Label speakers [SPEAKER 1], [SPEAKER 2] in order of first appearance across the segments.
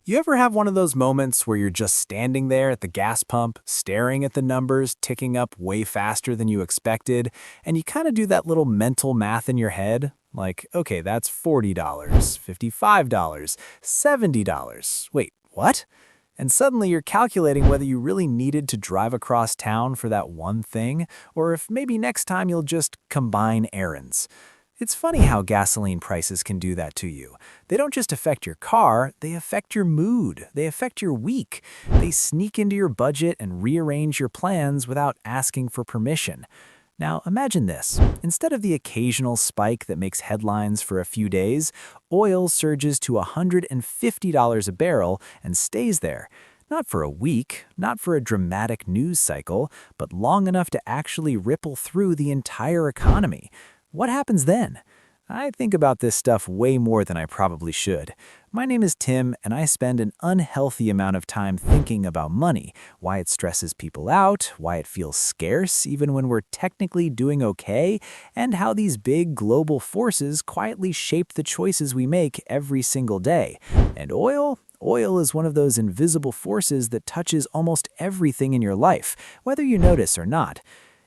[SPEAKER 1] You ever have one of those moments where you're just standing there at the gas pump, staring at the numbers ticking up way faster than you expected, and you kind of do that little mental math in your head? Like, okay, that's $40, $55, $70. Wait, what? And suddenly you're calculating whether you really needed to drive across town for that one thing, or if maybe next time you'll just combine errands. It's funny how gasoline prices can do that to you. They don't just affect your car, they affect your mood, they affect your week. They sneak into your budget and rearrange your plans without asking for permission. Now imagine this. Instead of the occasional spike that makes headlines for a few days, oil surges to $150 a barrel and stays there. Not for a week, not for a dramatic news cycle, but long enough to actually ripple through the entire economy. What happens then? I think about this stuff way more than I probably should. My name is Tim, and I spend an unhealthy amount of time thinking about money, why it stresses people out, why it feels scarce even when we're technically doing okay, and how these big global forces quietly shape the choices we make every single day. And oil? Oil is one of those invisible forces that touches almost everything in your life, whether you notice or not.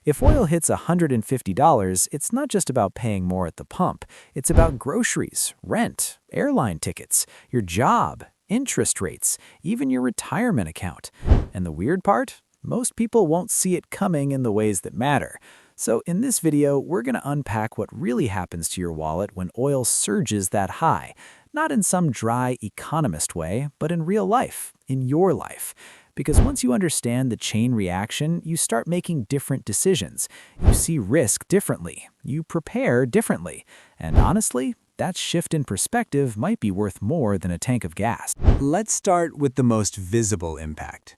[SPEAKER 1] If oil hits $150, it's not just about paying more at the pump. It's about groceries, rent, airline tickets, your job, interest rates, even your retirement account. And the weird part? Most people won't see it coming in the ways that matter. So in this video, we're going to unpack what really happens to your wallet when oil surges that high. Not in some dry economist way, but in real life, in your life. Because once you understand the chain reaction, you start making different decisions. You see risk differently. You prepare differently. And honestly, that shift in perspective might be worth more than a tank of gas.
[SPEAKER 2] Let's start with the most visible impact.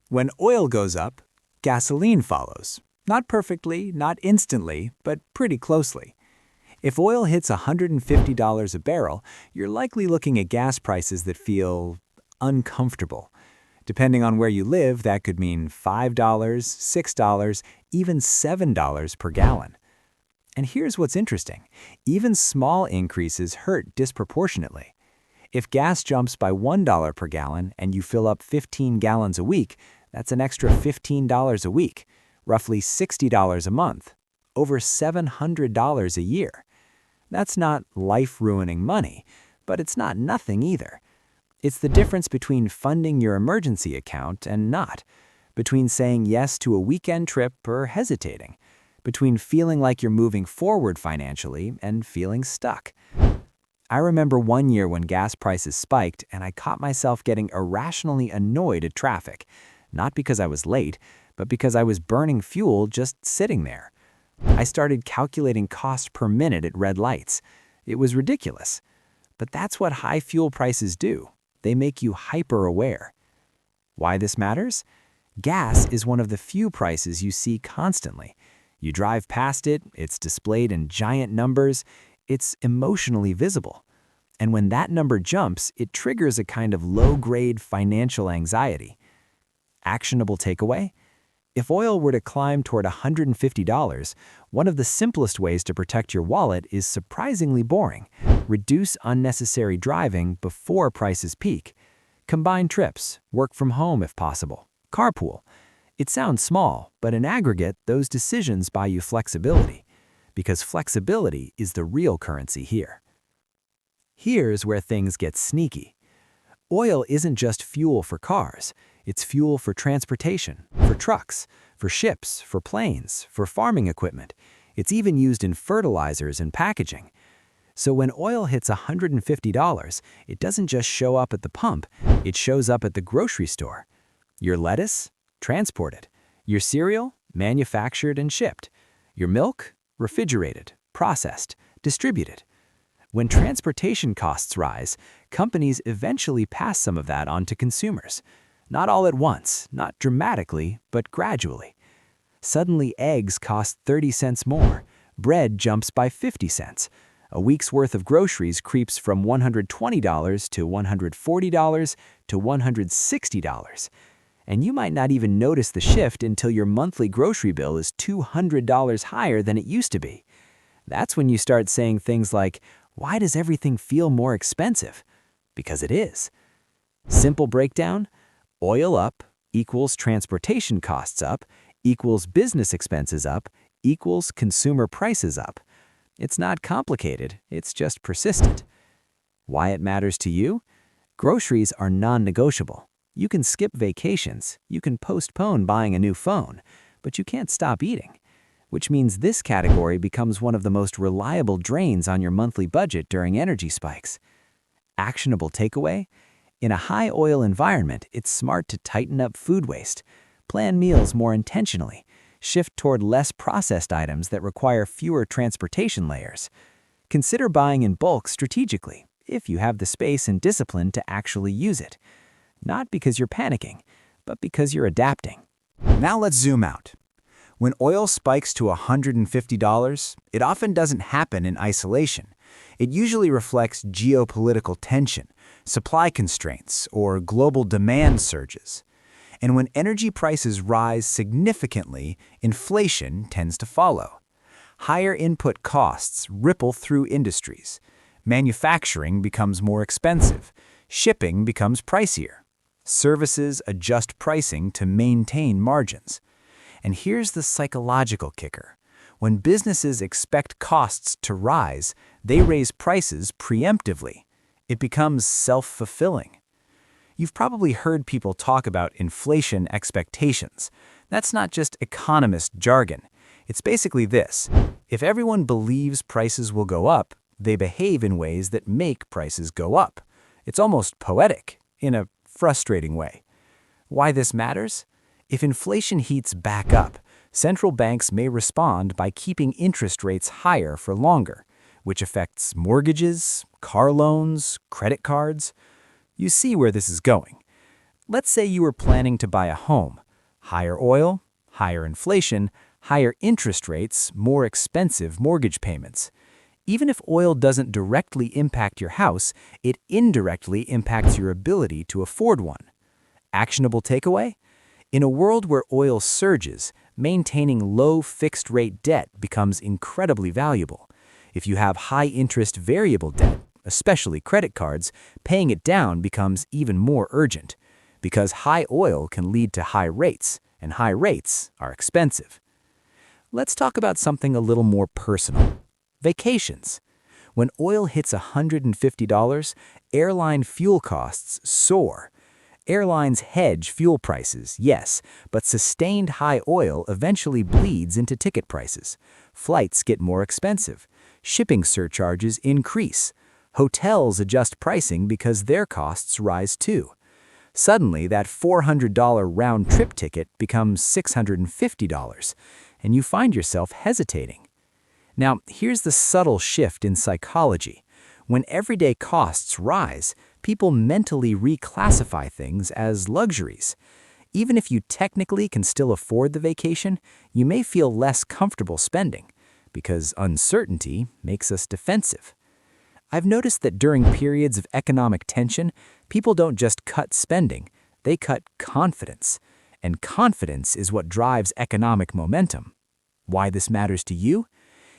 [SPEAKER 2] When oil goes up, gasoline follows. Not perfectly, not instantly, but pretty closely. If oil hits $150 a barrel, you're likely looking at gas prices that feel uncomfortable. Depending on where you live, that could mean $5, $6, even $7 per gallon. And here's what's interesting. Even small increases hurt disproportionately. If gas jumps by $1 per gallon and you fill up 15 gallons a week, that's an extra $15 a week, roughly $60 a month, over $700 a year. That's not life-ruining money, but it's not nothing either. It's the difference between funding your emergency account and not, between saying yes to a weekend trip or hesitating, between feeling like you're moving forward financially and feeling stuck. I remember one year when gas prices spiked and I caught myself getting irrationally annoyed at traffic, not because I was late, but because I was burning fuel just sitting there. I started calculating cost per minute at red lights. It was ridiculous. But that's what high fuel prices do. They make you hyper-aware. Why this matters? Gas is one of the few prices you see constantly. You drive past it, it's displayed in giant numbers, it's emotionally visible. And when that number jumps, it triggers a kind of low-grade financial anxiety. Actionable takeaway? If oil were to climb toward $150, one of the simplest ways to protect your wallet is surprisingly boring. Reduce unnecessary driving before prices peak. Combine trips, work from home if possible, carpool. It sounds small, but in aggregate, those decisions buy you flexibility. Because flexibility is the real currency here. Here's where things get sneaky. Oil isn't just fuel for cars. It's fuel for transportation, for trucks, for ships, for planes, for farming equipment. It's even used in fertilizers and packaging. So when oil hits $150, it doesn't just show up at the pump, it shows up at the grocery store. Your lettuce? Transported. Your cereal? Manufactured and shipped. Your milk? Refrigerated, processed, distributed. When transportation costs rise, companies eventually pass some of that on to consumers. Not all at once, not dramatically, but gradually. Suddenly eggs cost 30 cents more, bread jumps by 50 cents. A week's worth of groceries creeps from $120 to $140 to $160. And you might not even notice the shift until your monthly grocery bill is $200 higher than it used to be. That's when you start saying things like, "Why does everything feel more expensive?" Because it is. Simple breakdown: oil up equals transportation costs up equals business expenses up equals consumer prices up. It's not complicated, it's just persistent. Why it matters to you? Groceries are non-negotiable. You can skip vacations, you can postpone buying a new phone, but you can't stop eating, which means this category becomes one of the most reliable drains on your monthly budget during energy spikes. Actionable takeaway: in a high oil environment, it's smart to tighten up food waste, plan meals more intentionally, shift toward less processed items that require fewer transportation layers. Consider buying in bulk strategically, if you have the space and discipline to actually use it. Not because you're panicking, but because you're adapting. Now let's zoom out. When oil spikes to $150, it often doesn't happen in isolation. It usually reflects geopolitical tension, supply constraints, or global demand surges. And when energy prices rise significantly, inflation tends to follow. Higher input costs ripple through industries. Manufacturing becomes more expensive. Shipping becomes pricier. Services adjust pricing to maintain margins. And here's the psychological kicker. When businesses expect costs to rise, they raise prices preemptively. It becomes self-fulfilling. You've probably heard people talk about inflation expectations. That's not just economist jargon. It's basically this: if everyone believes prices will go up, they behave in ways that make prices go up. It's almost poetic, in a frustrating way. Why this matters? If inflation heats back up, central banks may respond by keeping interest rates higher for longer, which affects mortgages, car loans, credit cards. You see where this is going. Let's say you were planning to buy a home. Higher oil, higher inflation, higher interest rates, more expensive mortgage payments. Even if oil doesn't directly impact your house, it indirectly impacts your ability to afford one. Actionable takeaway? In a world where oil surges, maintaining low fixed-rate debt becomes incredibly valuable. If you have high-interest variable debt, especially credit cards, paying it down becomes even more urgent, because high oil can lead to high rates, and high rates are expensive. Let's talk about something a little more personal: vacations. When oil hits $150, airline fuel costs soar. Airlines hedge fuel prices, yes, but sustained high oil eventually bleeds into ticket prices. Flights get more expensive. Shipping surcharges increase. Hotels adjust pricing because their costs rise too. Suddenly, that $400 round-trip ticket becomes $650, and you find yourself hesitating. Now, here's the subtle shift in psychology. When everyday costs rise, people mentally reclassify things as luxuries. Even if you technically can still afford the vacation, you may feel less comfortable spending, because uncertainty makes us defensive. I've noticed that during periods of economic tension, people don't just cut spending, they cut confidence. And confidence is what drives economic momentum. Why this matters to you?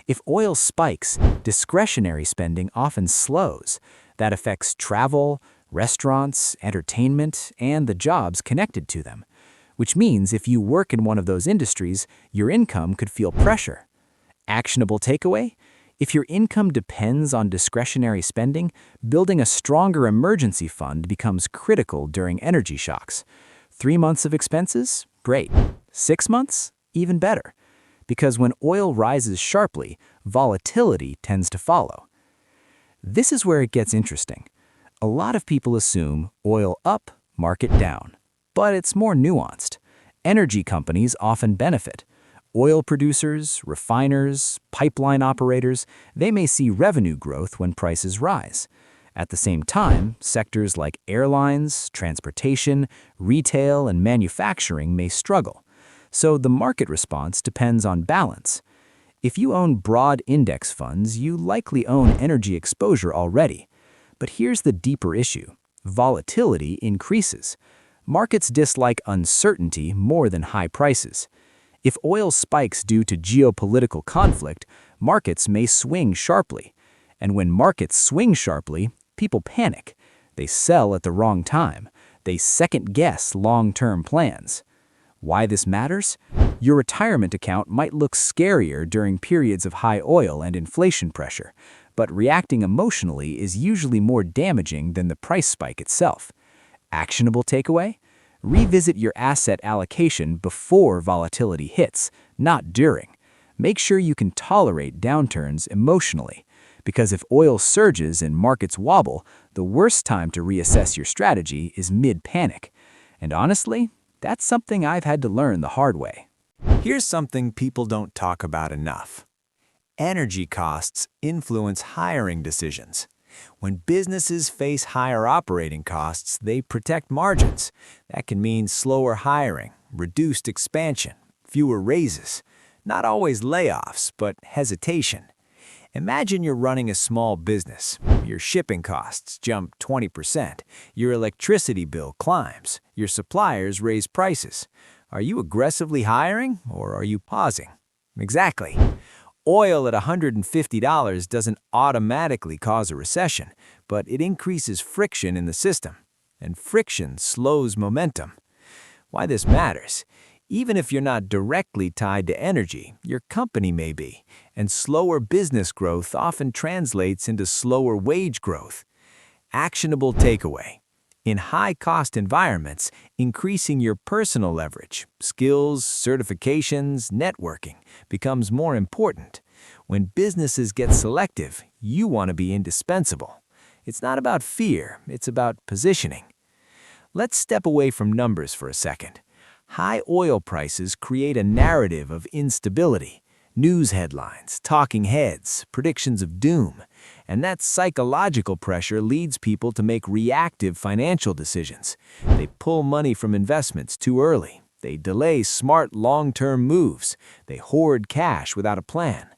[SPEAKER 2] If oil spikes, discretionary spending often slows. That affects travel, restaurants, entertainment, and the jobs connected to them. Which means if you work in one of those industries, your income could feel pressure. Actionable takeaway? If your income depends on discretionary spending, building a stronger emergency fund becomes critical during energy shocks. 3 months of expenses? Great. 6 months? Even better. Because when oil rises sharply, volatility tends to follow. This is where it gets interesting. A lot of people assume oil up, market down. But it's more nuanced. Energy companies often benefit. Oil producers, refiners, pipeline operators, they may see revenue growth when prices rise. At the same time, sectors like airlines, transportation, retail, and manufacturing may struggle. So the market response depends on balance. If you own broad index funds, you likely own energy exposure already. But here's the deeper issue: volatility increases. Markets dislike uncertainty more than high prices. If oil spikes due to geopolitical conflict, markets may swing sharply. And when markets swing sharply, people panic. They sell at the wrong time. They second-guess long-term plans. Why this matters? Your retirement account might look scarier during periods of high oil and inflation pressure, but reacting emotionally is usually more damaging than the price spike itself. Actionable takeaway? Revisit your asset allocation before volatility hits, not during. Make sure you can tolerate downturns emotionally, because if oil surges and markets wobble, the worst time to reassess your strategy is mid-panic. And honestly, that's something I've had to learn the hard way.
[SPEAKER 1] Here's something people don't talk about enough. Energy costs influence hiring decisions. When businesses face higher operating costs, they protect margins. That can mean slower hiring, reduced expansion, fewer raises. Not always layoffs, but hesitation. Imagine you're running a small business. Your shipping costs jump 20%. Your electricity bill climbs. Your suppliers raise prices. Are you aggressively hiring, or are you pausing? Exactly. Oil at $150 doesn't automatically cause a recession, but it increases friction in the system, and friction slows momentum. Why this matters? Even if you're not directly tied to energy, your company may be, and slower business growth often translates into slower wage growth. Actionable takeaway. In high-cost environments, increasing your personal leverage, skills, certifications, networking becomes more important. When businesses get selective, you want to be indispensable. It's not about fear, it's about positioning. Let's step away from numbers for a second. High oil prices create a narrative of instability. News headlines, talking heads, predictions of doom. And that psychological pressure leads people to make reactive financial decisions. They pull money from investments too early. They delay smart long-term moves. They hoard cash without a plan.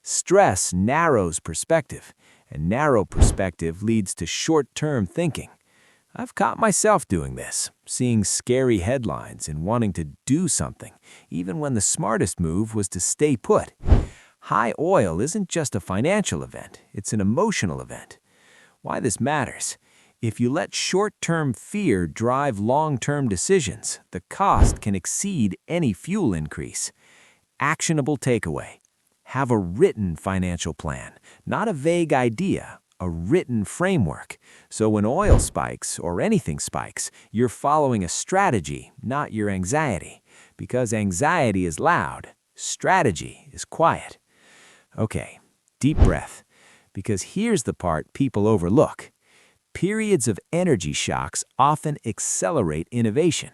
[SPEAKER 1] Stress narrows perspective, and narrow perspective leads to short-term thinking. I've caught myself doing this, seeing scary headlines and wanting to do something, even when the smartest move was to stay put. High oil isn't just a financial event, it's an emotional event. Why this matters? If you let short-term fear drive long-term decisions, the cost can exceed any fuel increase. Actionable takeaway. Have a written financial plan, not a vague idea. A written framework. So when oil spikes, or anything spikes, you're following a strategy, not your anxiety. Because anxiety is loud, strategy is quiet. Okay, deep breath. Because here's the part people overlook. Periods of energy shocks often accelerate innovation.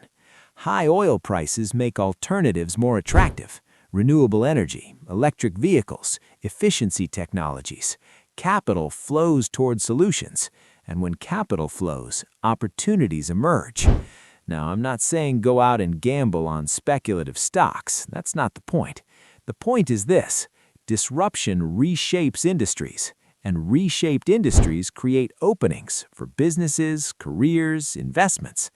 [SPEAKER 1] High oil prices make alternatives more attractive. Renewable energy, electric vehicles, efficiency technologies. Capital flows toward solutions, and when capital flows, opportunities emerge. Now, I'm not saying go out and gamble on speculative stocks. That's not the point. The point is this: disruption reshapes industries, and reshaped industries create openings for businesses, careers, investments.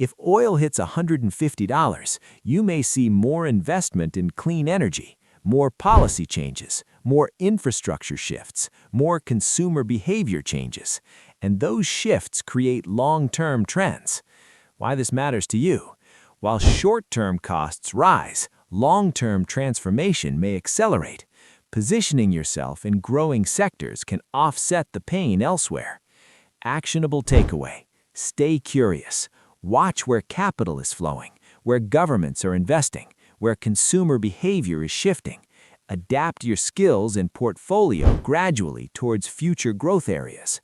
[SPEAKER 1] If oil hits $150, you may see more investment in clean energy, more policy changes, more infrastructure shifts, more consumer behavior changes, and those shifts create long-term trends. Why this matters to you? While short-term costs rise, long-term transformation may accelerate. Positioning yourself in growing sectors can offset the pain elsewhere. Actionable takeaway. Stay curious. Watch where capital is flowing, where governments are investing, where consumer behavior is shifting. Adapt your skills and portfolio gradually towards future growth areas.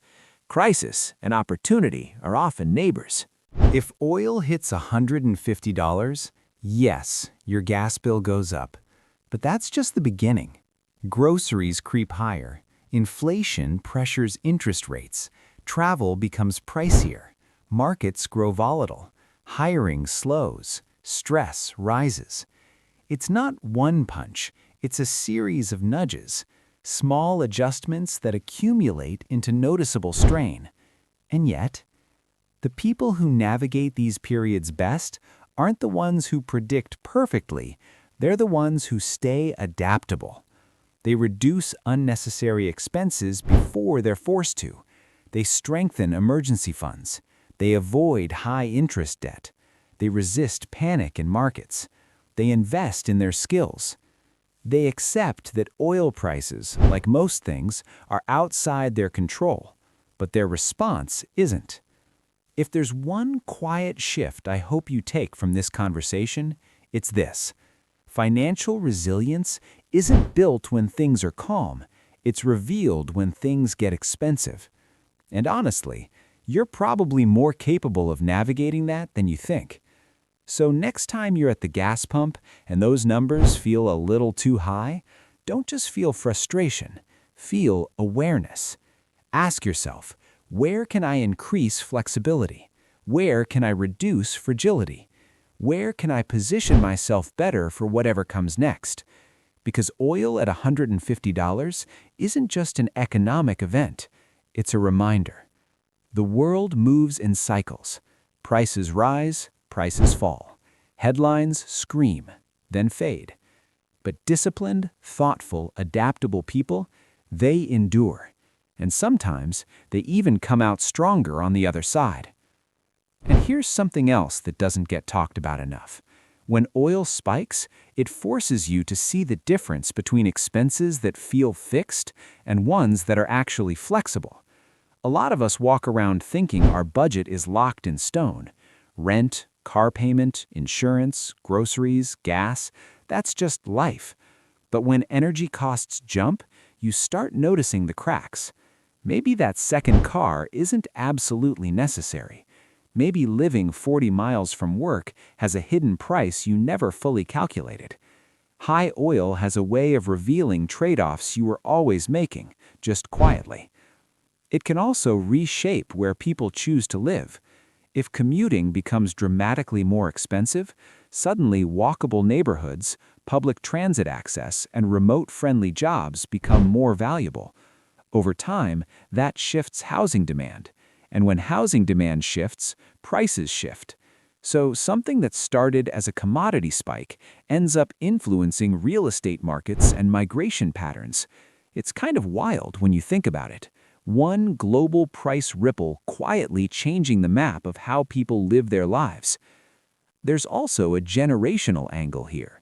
[SPEAKER 1] Crisis and opportunity are often neighbors.
[SPEAKER 2] If oil hits $150, yes, your gas bill goes up. But that's just the beginning. Groceries creep higher. Inflation pressures interest rates. Travel becomes pricier. Markets grow volatile. Hiring slows. Stress rises. It's not one punch. It's a series of nudges, small adjustments that accumulate into noticeable strain. And yet, the people who navigate these periods best aren't the ones who predict perfectly. They're the ones who stay adaptable. They reduce unnecessary expenses before they're forced to. They strengthen emergency funds. They avoid high-interest debt. They resist panic in markets. They invest in their skills. They accept that oil prices, like most things, are outside their control, but their response isn't. If there's one quiet shift I hope you take from this conversation, it's this. Financial resilience isn't built when things are calm. It's revealed when things get expensive. And honestly, you're probably more capable of navigating that than you think. So next time you're at the gas pump and those numbers feel a little too high, don't just feel frustration, feel awareness. Ask yourself, where can I increase flexibility? Where can I reduce fragility? Where can I position myself better for whatever comes next? Because oil at $150 isn't just an economic event, it's a reminder. The world moves in cycles. Prices rise, prices fall. Headlines scream, then fade. But disciplined, thoughtful, adaptable people, they endure. And sometimes they even come out stronger on the other side. And here's something else that doesn't get talked about enough. When oil spikes, it forces you to see the difference between expenses that feel fixed and ones that are actually flexible. A lot of us walk around thinking our budget is locked in stone. Rent, car payment, insurance, groceries, gas, that's just life. But when energy costs jump, you start noticing the cracks. Maybe that second car isn't absolutely necessary. Maybe living 40 miles from work has a hidden price you never fully calculated. High oil has a way of revealing trade-offs you were always making, just quietly. It can also reshape where people choose to live. If commuting becomes dramatically more expensive, suddenly walkable neighborhoods, public transit access, and remote-friendly jobs become more valuable. Over time, that shifts housing demand. And when housing demand shifts, prices shift. So something that started as a commodity spike ends up influencing real estate markets and migration patterns. It's kind of wild when you think about it. One global price ripple quietly changing the map of how people live their lives. There's also a generational angle here.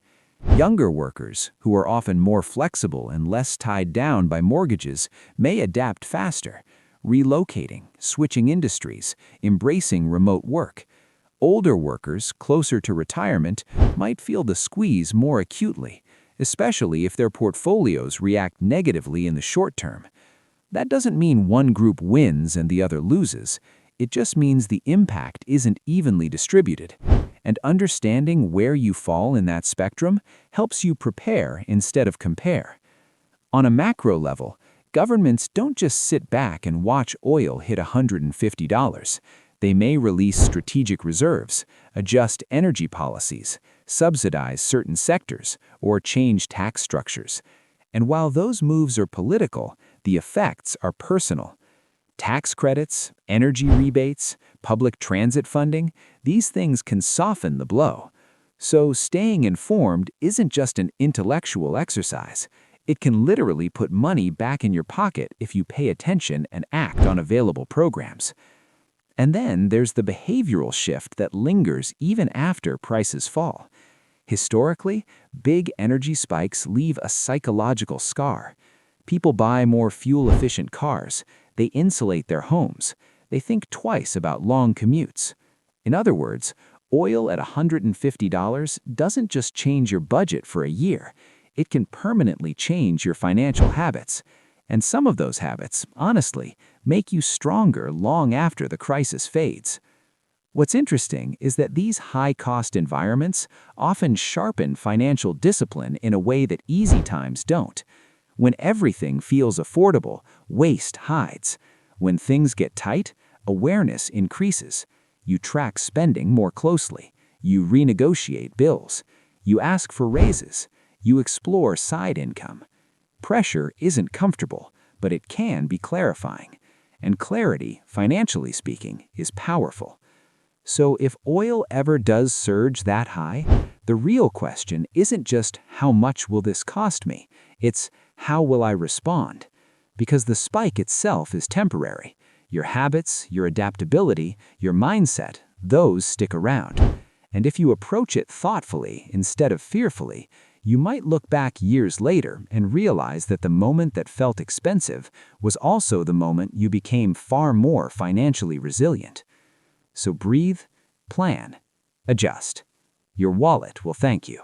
[SPEAKER 2] Younger workers, who are often more flexible and less tied down by mortgages, may adapt faster, relocating, switching industries, embracing remote work. Older workers, closer to retirement, might feel the squeeze more acutely, especially if their portfolios react negatively in the short term. That doesn't mean one group wins and the other loses. It just means the impact isn't evenly distributed. And understanding where you fall in that spectrum helps you prepare instead of compare. On a macro level, governments don't just sit back and watch oil hit $150. They may release strategic reserves, adjust energy policies, subsidize certain sectors, or change tax structures. And while those moves are political, the effects are personal. Tax credits, energy rebates, public transit funding, these things can soften the blow. So staying informed isn't just an intellectual exercise. It can literally put money back in your pocket if you pay attention and act on available programs. And then there's the behavioral shift that lingers even after prices fall. Historically, big energy spikes leave a psychological scar. People buy more fuel-efficient cars. They insulate their homes. They think twice about long commutes. In other words, oil at $150 doesn't just change your budget for a year. It can permanently change your financial habits. And some of those habits, honestly, make you stronger long after the crisis fades. What's interesting is that these high-cost environments often sharpen financial discipline in a way that easy times don't. When everything feels affordable, waste hides. When things get tight, awareness increases. You track spending more closely. You renegotiate bills. You ask for raises. You explore side income. Pressure isn't comfortable, but it can be clarifying. And clarity, financially speaking, is powerful. So if oil ever does surge that high, the real question isn't just how much will this cost me? It's how will I respond? Because the spike itself is temporary. Your habits, your adaptability, your mindset, those stick around. And if you approach it thoughtfully instead of fearfully, you might look back years later and realize that the moment that felt expensive was also the moment you became far more financially resilient. So breathe, plan, adjust. Your wallet will thank you.